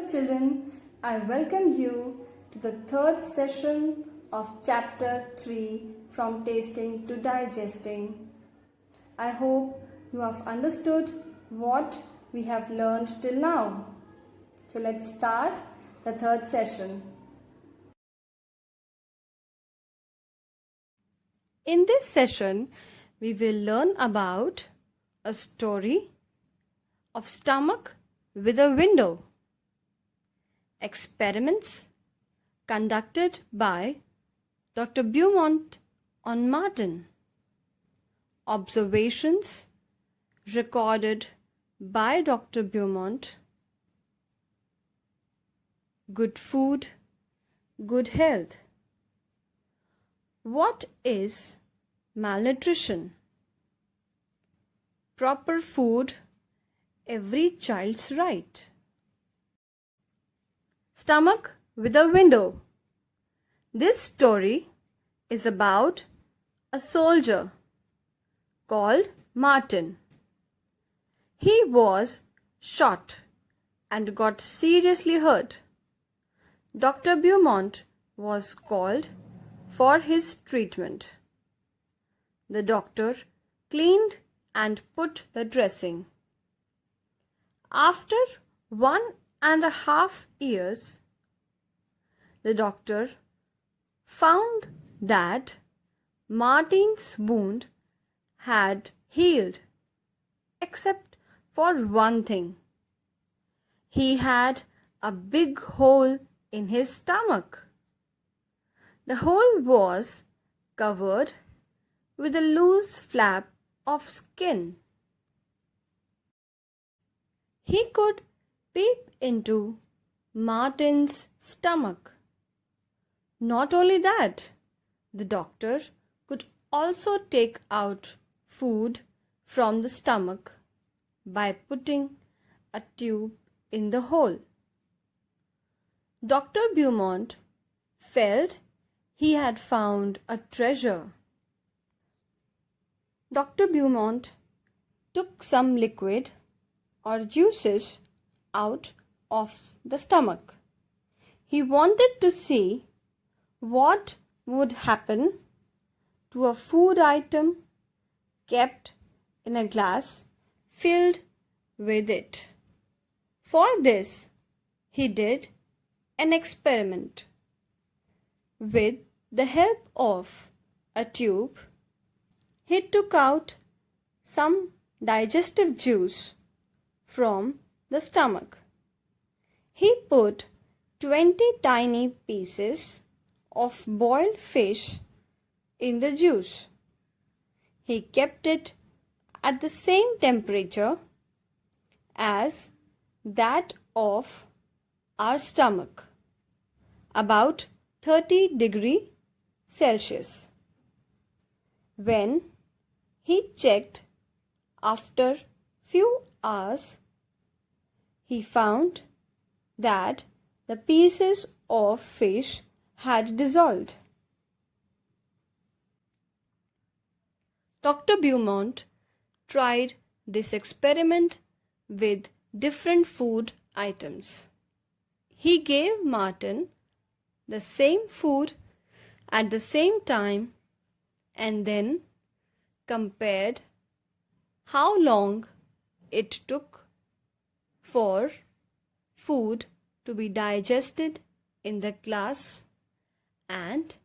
children, I welcome you to the third session of chapter 3 from tasting to digesting. I hope you have understood what we have learned till now. So let's start the third session. In this session, we will learn about a story of stomach with a window. Experiments conducted by Dr. Beaumont on Martin. Observations recorded by Dr. Beaumont. Good food, good health. What is malnutrition? Proper food, every child's right. Stomach with a window. This story is about a soldier called Martin. He was shot and got seriously hurt. Dr. Beaumont was called for his treatment. The doctor cleaned and put the dressing. After 1.5 years, the doctor found that Martin's wound had healed, except for one thing. He had a big hole in his stomach. The hole was covered with a loose flap of skin. He could peep into Martin's stomach. Not only that, the doctor could also take out food from the stomach by putting a tube in the hole. Dr. Beaumont felt he had found a treasure. Dr. Beaumont took some liquid or juices out of the stomach. He wanted to see what would happen to a food item kept in a glass filled with it. For this, he did an experiment. With the help of a tube, he took out some digestive juice from the stomach. He put 20 tiny pieces of boiled fish in the juice. He kept it at the same temperature as that of our stomach, about 30 degrees Celsius. When he checked after few hours, he found that the pieces of fish had dissolved. Dr. Beaumont tried this experiment with different food items. He gave Martin the same food at the same time and then compared how long it took for food to be digested in the glass and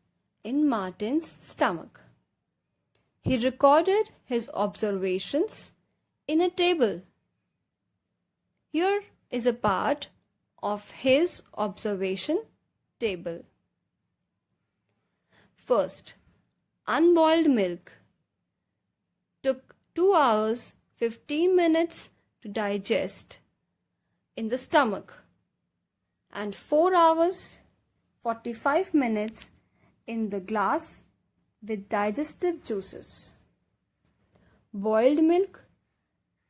in Martin's stomach. He recorded his observations in a table. Here is a part of his observation table. First, unboiled milk took 2 hours 15 minutes to digest in the stomach and 4 hours 45 minutes in the glass with digestive juices. Boiled milk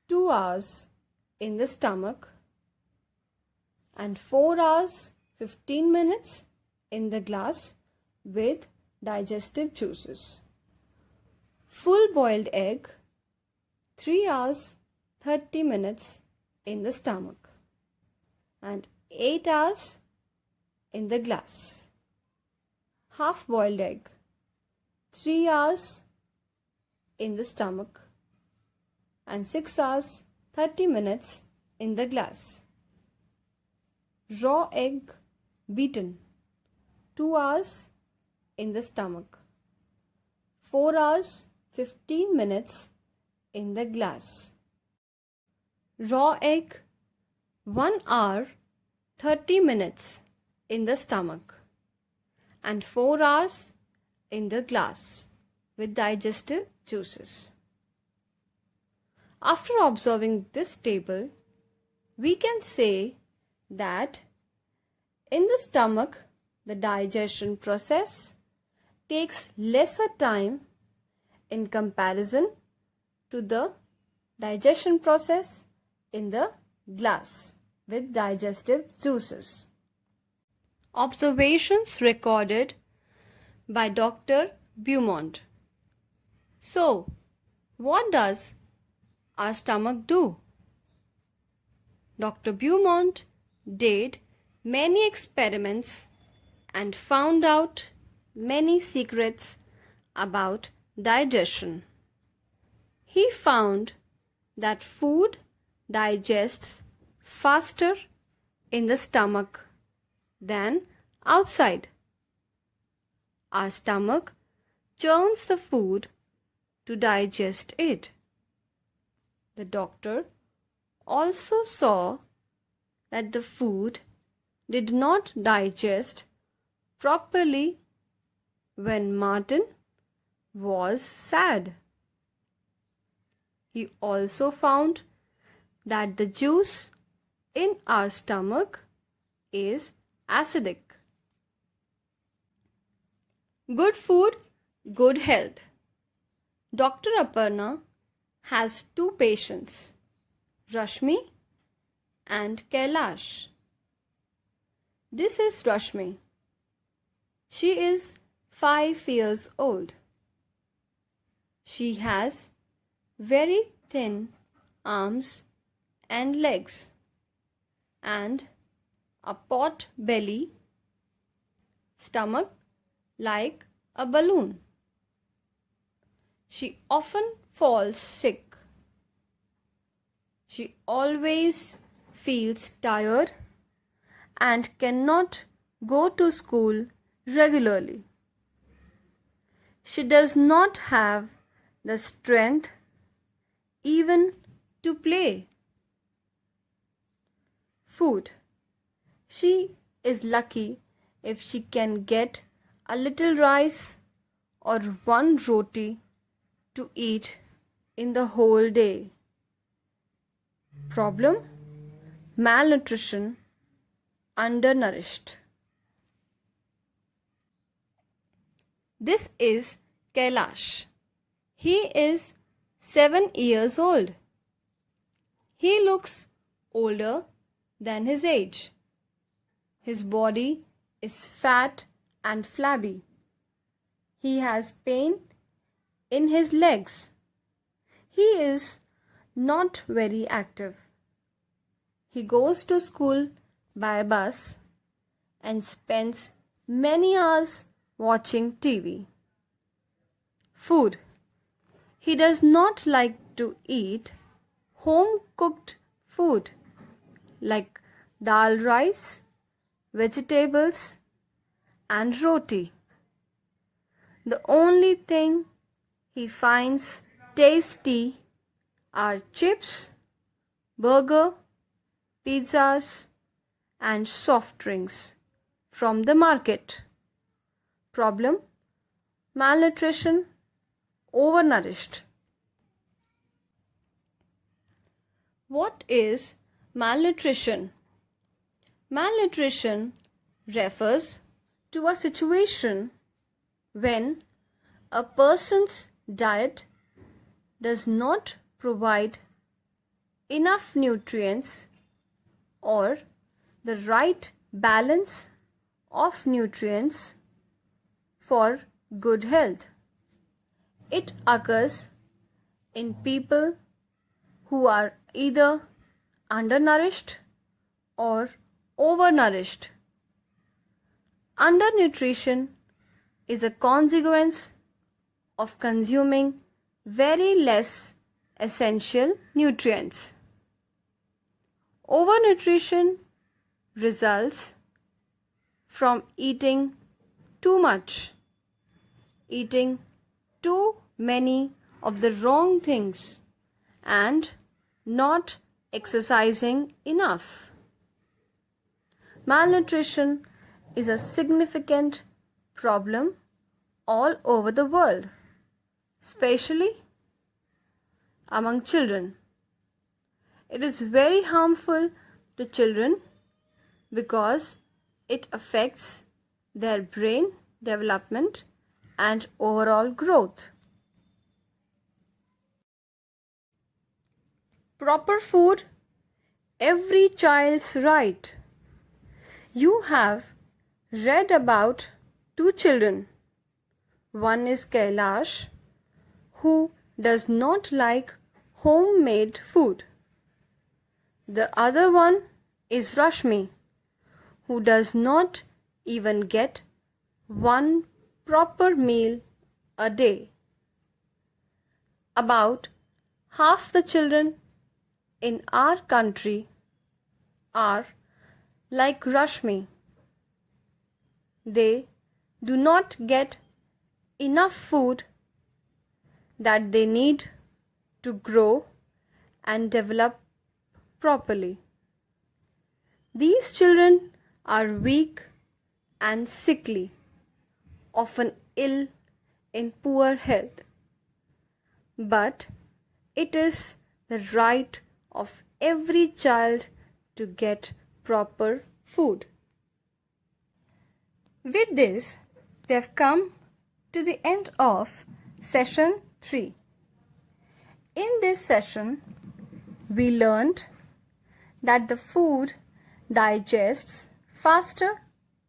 2 hours in the stomach and 4 hours 15 minutes in the glass with digestive juices. Full boiled egg 3 hours 30 minutes in the stomach and 8 hours in the glass. Half-boiled egg, 3 hours in the stomach, and 6 hours 30 minutes in the glass. Raw egg beaten, 2 hours in the stomach, 4 hours 15 minutes in the glass. Raw egg, 1 hour 30 minutes in the stomach, and 4 hours in the glass with digestive juices. After observing this table, we can say that in the stomach, the digestion process takes lesser time in comparison to the digestion process in the glass with digestive juices. Observations recorded by Dr. Beaumont. So, what does our stomach do? Dr. Beaumont did many experiments and found out many secrets about digestion. He found that food digests faster in the stomach than outside. Our stomach churns the food to digest it. The doctor also saw that the food did not digest properly when Martin was sad. He also found that the juice in our stomach is acidic. Good food, good health. Dr. Aparna has 2 patients, Rashmi and Kailash. This is Rashmi. She is 5 years old. She has very thin arms and legs and a pot belly, stomach like a balloon. She often falls sick. She always feels tired and cannot go to school regularly. She does not have the strength even to play. Food. She is lucky if she can get a little rice or 1 roti to eat in the whole day. Problem? Malnutrition, undernourished. This is Kailash. He is 7 years old. He looks older than his age. His body is fat and flabby. He has pain in his legs. He is not very active. He goes to school by bus and spends many hours watching TV. Food. He does not like to eat home-cooked food like dal rice, vegetables, and roti. The only thing he finds tasty are chips, burger, pizzas, and soft drinks from the market. Problem? Malnutrition, overnourished. What is malnutrition? Malnutrition refers to a situation when a person's diet does not provide enough nutrients or the right balance of nutrients for good health. It occurs in people who are either undernourished or overnourished. Undernutrition is a consequence of consuming very less essential nutrients. Overnutrition results from eating too much, eating too many of the wrong things, and not exercising enough. Malnutrition is a significant problem all over the world, especially among children. It is very harmful to children because it affects their brain development and overall growth. Proper food, every child's right. You have read about two children. One is Kailash, who does not like homemade food. The other one is Rashmi, who does not even get one proper meal a day. About half the children in our country are like Rashmi. They do not get enough food that they need to grow and develop properly. These children are weak and sickly, often ill in poor health. But it is the right of every child to get proper food. With this, we have come to the end of session 3. In this session, we learned that the food digests faster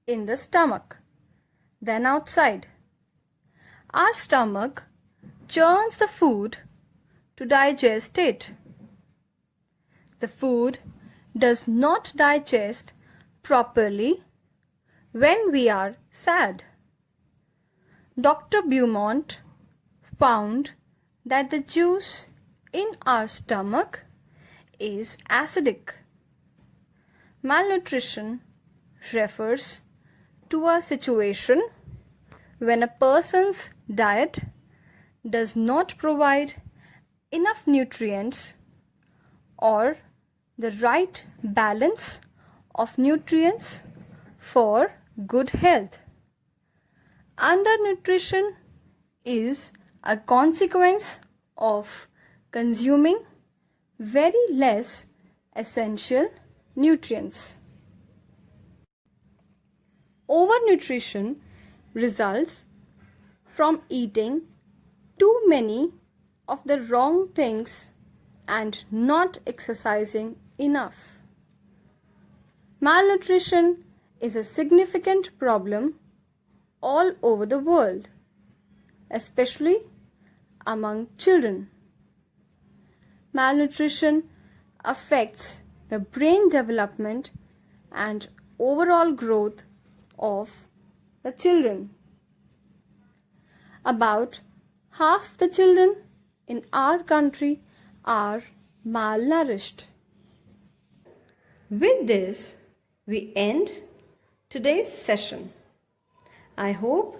in the stomach than outside. Our stomach churns the food to digest it. The food does not digest properly when we are sad. Dr. Beaumont found that the juice in our stomach is acidic. Malnutrition refers to a situation when a person's diet does not provide enough nutrients or the right balance of nutrients for good health. Undernutrition is a consequence of consuming very less essential nutrients. Overnutrition results from eating too many of the wrong things and not exercising enough. Malnutrition is a significant problem all over the world, especially among children. Malnutrition affects the brain development and overall growth of the children. About half the children in our country are malnourished. With this, we end today's session. I hope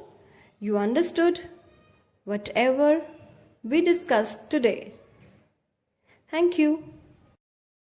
you understood whatever we discussed today. Thank you.